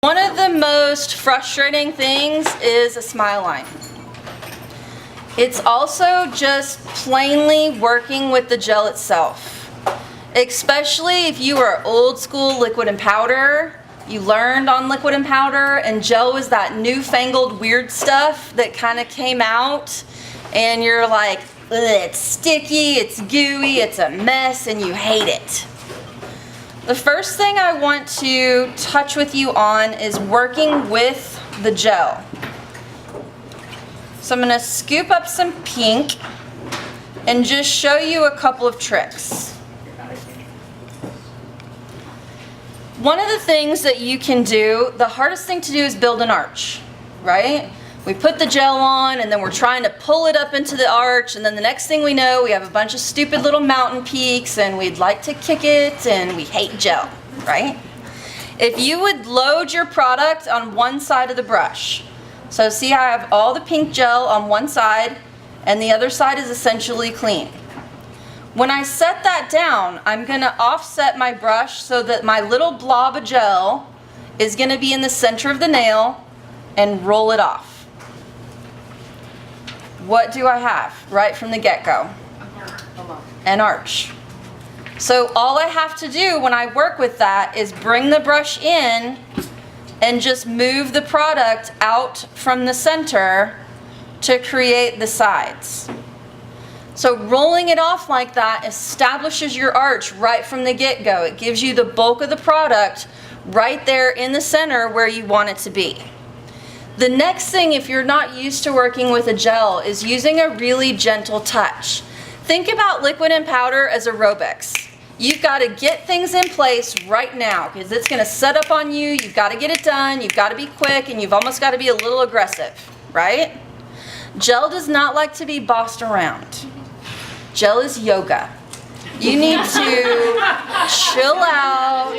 One of the most frustrating things is a smile line. It's also just plainly working with the gel itself. Especially if you are old school liquid and powder, you learned on liquid and powder, and gel was that newfangled weird stuff that kind of came out, and you're like, it's sticky, it's gooey, it's a mess, and you hate it. The first thing I want to touch with you on is working with the gel. So I'm going to scoop up some pink and just show you a couple of tricks. One of the things that you can do, the hardest thing to do is build an arch, right? We put the gel on and then we're trying to pull it up into the arch, and then the next thing we know we have a bunch of stupid little mountain peaks and we'd like to kick it and we hate gel, right? If you would load your product on one side of the brush, so see how I have all the pink gel on one side and the other side is essentially clean. When I set that down, I'm going to offset my brush so that my little blob of gel is going to be in the center of the nail and roll it off. What do I have right from the get-go? An arch. So all I have to do when I work with that is bring the brush in and just move the product out from the center to create the sides. So rolling it off like that establishes your arch right from the get-go. It gives you the bulk of the product right there in the center where you want it to be. The next thing, if you're not used to working with a gel, is using a really gentle touch. Think about liquid and powder as aerobics. You've got to get things in place right now because it's going to set up on you. You've got to get it done. You've got to be quick, and you've almost got to be a little aggressive, right? Gel does not like to be bossed around. Gel is yoga. You need to chill out,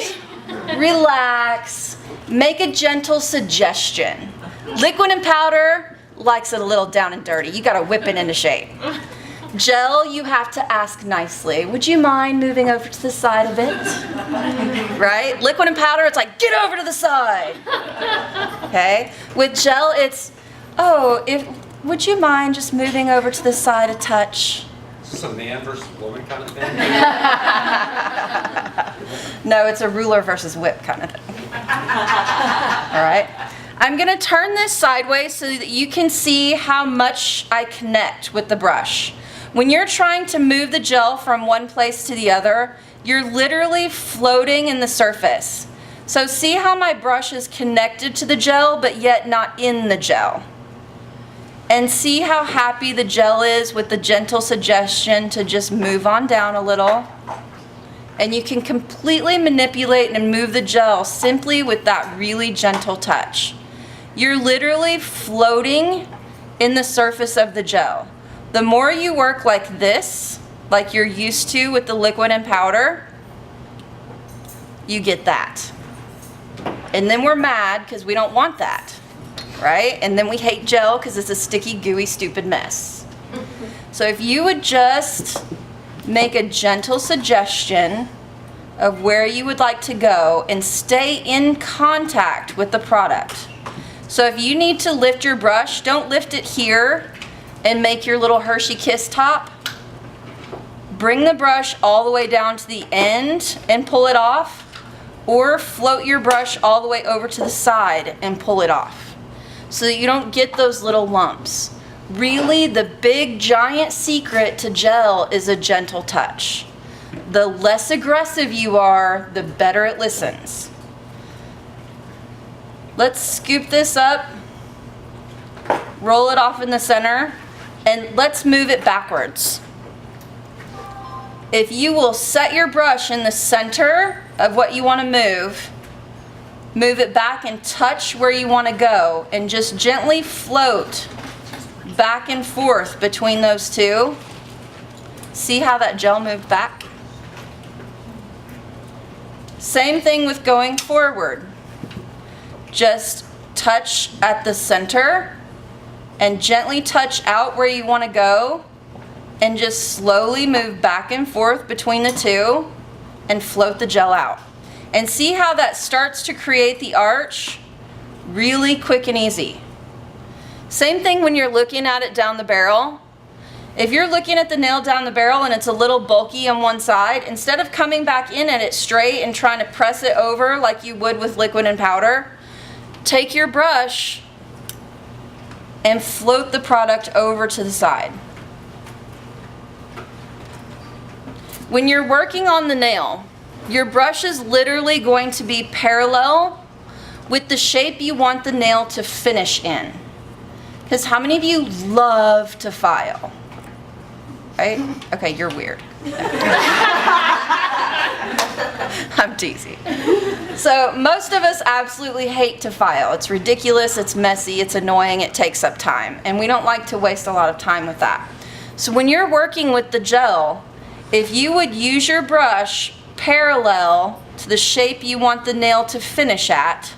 relax, make a gentle suggestion. Liquid and powder likes it a little down and dirty. You got to whip it into shape. Gel, you have to ask nicely. Would you mind moving over to the side a bit? Right? Liquid and powder, it's like, get over to the side. Okay? With gel, it's, would you mind just moving over to the side a touch? Is this a man versus woman kind of thing? No, it's a ruler versus whip kind of thing. All right? I'm going to turn this sideways so that you can see how much I connect with the brush. When you're trying to move the gel from one place to the other, you're literally floating in the surface. So see how my brush is connected to the gel but yet not in the gel. And see how happy the gel is with the gentle suggestion to just move on down a little. And you can completely manipulate and move the gel simply with that really gentle touch. You're literally floating in the surface of the gel. The more you work like this, like you're used to with the liquid and powder, you get that. And then we're mad because we don't want that, right? And then we hate gel because it's a sticky, gooey, stupid mess. So if you would just make a gentle suggestion of where you would like to go and stay in contact with the product. So if you need to lift your brush, don't lift it here and make your little Hershey Kiss top. Bring the brush all the way down to the end and pull it off, or float your brush all the way over to the side and pull it off so that you don't get those little lumps. Really, the big giant secret to gel is a gentle touch. The less aggressive you are, the better it listens. Let's scoop this up, roll it off in the center, and let's move it backwards. If you will set your brush in the center of what you want to move it back and touch where you want to go, and just gently float back and forth between those two. See how that gel moved back? Same thing with going forward. Just touch at the center and gently touch out where you want to go, and just slowly move back and forth between the two and float the gel out. And see how that starts to create the arch Really quick and easy. Same thing when you're looking at it down the barrel. If you're looking at the nail down the barrel and it's a little bulky on one side, instead of coming back in at it straight and trying to press it over like you would with liquid and powder, take your brush and float the product over to the side. When you're working on the nail, your brush is literally going to be parallel with the shape you want the nail to finish in. Because how many of you love to file? Right? Okay, you're weird. I'm teasing. So most of us absolutely hate to file. It's ridiculous, it's messy, it's annoying, it takes up time. And we don't like to waste a lot of time with that. So when you're working with the gel, if you would use your brush parallel to the shape you want the nail to finish at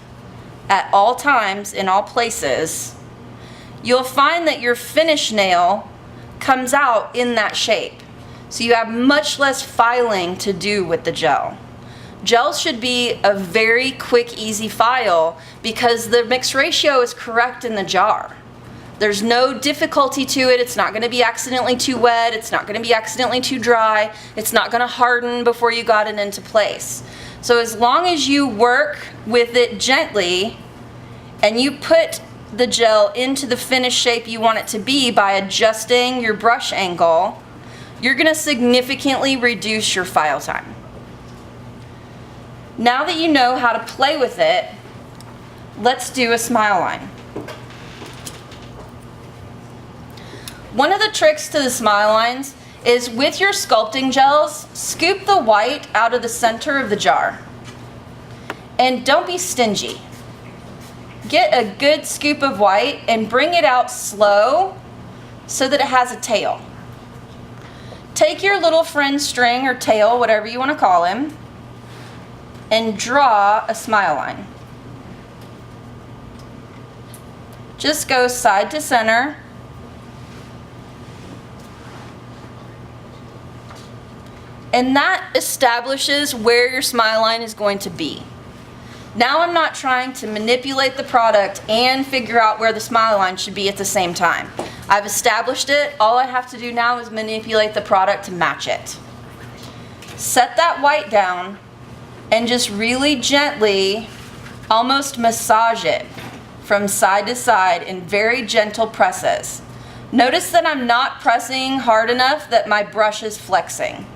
all times, in all places, you'll find that your finished nail comes out in that shape. So you have much less filing to do with the gel. Gels should be a very quick, easy file because the mix ratio is correct in the jar. There's no difficulty to it. It's not going to be accidentally too wet. It's not going to be accidentally too dry. It's not going to harden before you got it into place. So as long as you work with it gently and you put the gel into the finished shape you want it to be by adjusting your brush angle, you're going to significantly reduce your file time. Now that you know how to play with it, let's do a smile line. One of the tricks to the smile lines is with your sculpting gels, scoop the white out of the center of the jar. And don't be stingy. Get a good scoop of white and bring it out slow so that it has a tail. Take your little friend string or tail, whatever you want to call him, and draw a smile line. Just go side to center. And that establishes where your smile line is going to be. Now I'm not trying to manipulate the product and figure out where the smile line should be at the same time. I've established it. All I have to do now is manipulate the product to match it. Set that white down and just really gently, almost massage it from side to side in very gentle presses. Notice that I'm not pressing hard enough that my brush is flexing.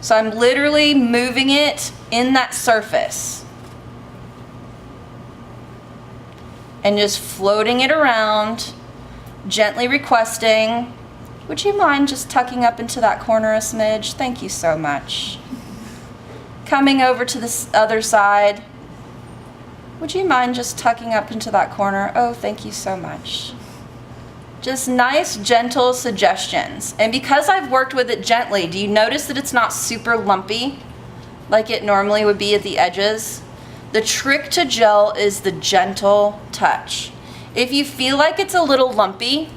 So I'm literally moving it in that surface and just floating it around, gently requesting, would you mind just tucking up into that corner a smidge? Thank you so much. Coming over to the other side, would you mind just tucking up into that corner? Oh, thank you so much. Just nice, gentle suggestions. And because I've worked with it gently, do you notice that it's not super lumpy like it normally would be at the edges? The trick to gel is the gentle touch. If you feel like it's a little lumpy,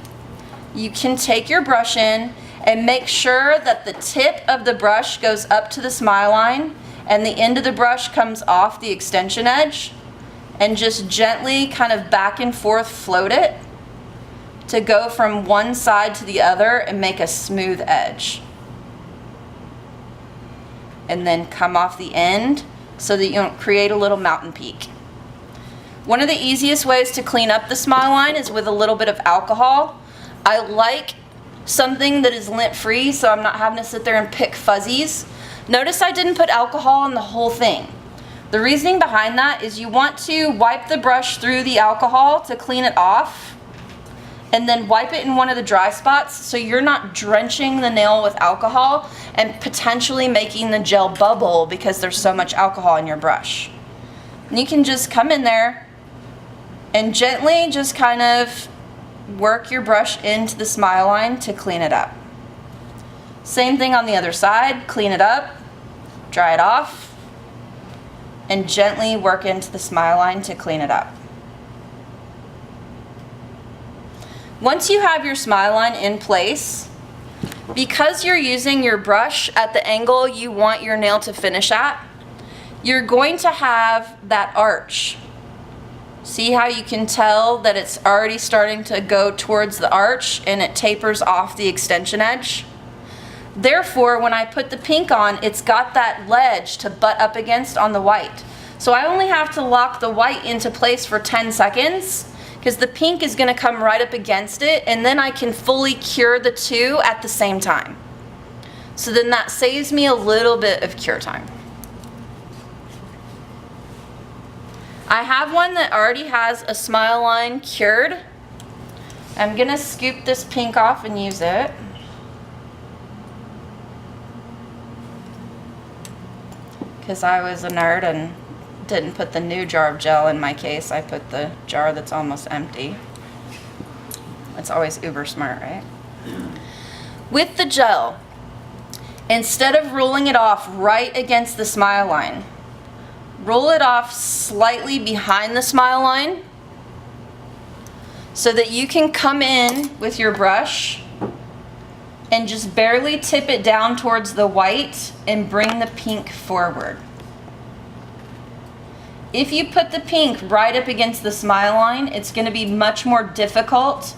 you can take your brush in and make sure that the tip of the brush goes up to the smile line and the end of the brush comes off the extension edge, and just gently kind of back and forth float it to go from one side to the other and make a smooth edge. And then come off the end so that you don't create a little mountain peak. One of the easiest ways to clean up the smile line is with a little bit of alcohol. I like something that is lint free so I'm not having to sit there and pick fuzzies. Notice I didn't put alcohol on the whole thing. The reasoning behind that is you want to wipe the brush through the alcohol to clean it off, and then wipe it in one of the dry spots so you're not drenching the nail with alcohol and potentially making the gel bubble because there's so much alcohol in your brush. And you can just come in there and gently just kind of work your brush into the smile line to clean it up. Same thing on the other side, clean it up, dry it off, and gently work into the smile line to clean it up. Once you have your smile line in place, because you're using your brush at the angle you want your nail to finish at, you're going to have that arch See how you can tell that it's already starting to go towards the arch and it tapers off the extension edge? Therefore, when I put the pink on, it's got that ledge to butt up against on the white. So I only have to lock the white into place for 10 seconds because the pink is going to come right up against it, and then I can fully cure the two at the same time. So then that saves me a little bit of cure time. I have one that already has a smile line cured. I'm going to scoop this pink off and use it. Because I was a nerd and didn't put the new jar of gel in my case. I put the jar that's almost empty. It's always uber smart, right? With the gel, instead of rolling it off right against the smile line, roll it off slightly behind the smile line so that you can come in with your brush and just barely tip it down towards the white and bring the pink forward. If you put the pink right up against the smile line, it's going to be much more difficult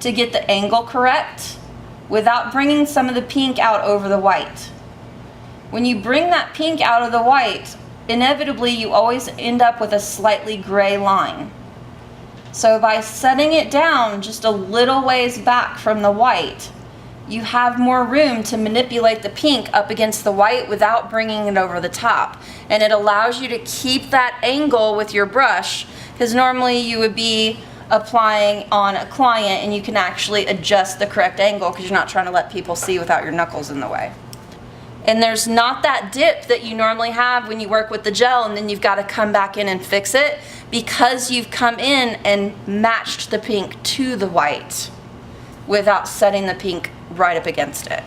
to get the angle correct without bringing some of the pink out over the white. When you bring that pink out of the white, inevitably you always end up with a slightly gray line. So by setting it down just a little ways back from the white, you have more room to manipulate the pink up against the white without bringing it over the top. And it allows you to keep that angle with your brush, because normally you would be applying on a client and you can actually adjust the correct angle because you're not trying to let people see without your knuckles in the way. And there's not that dip that you normally have when you work with the gel and then you've got to come back in and fix it, because you've come in and matched the pink to the white without setting the pink right up against it.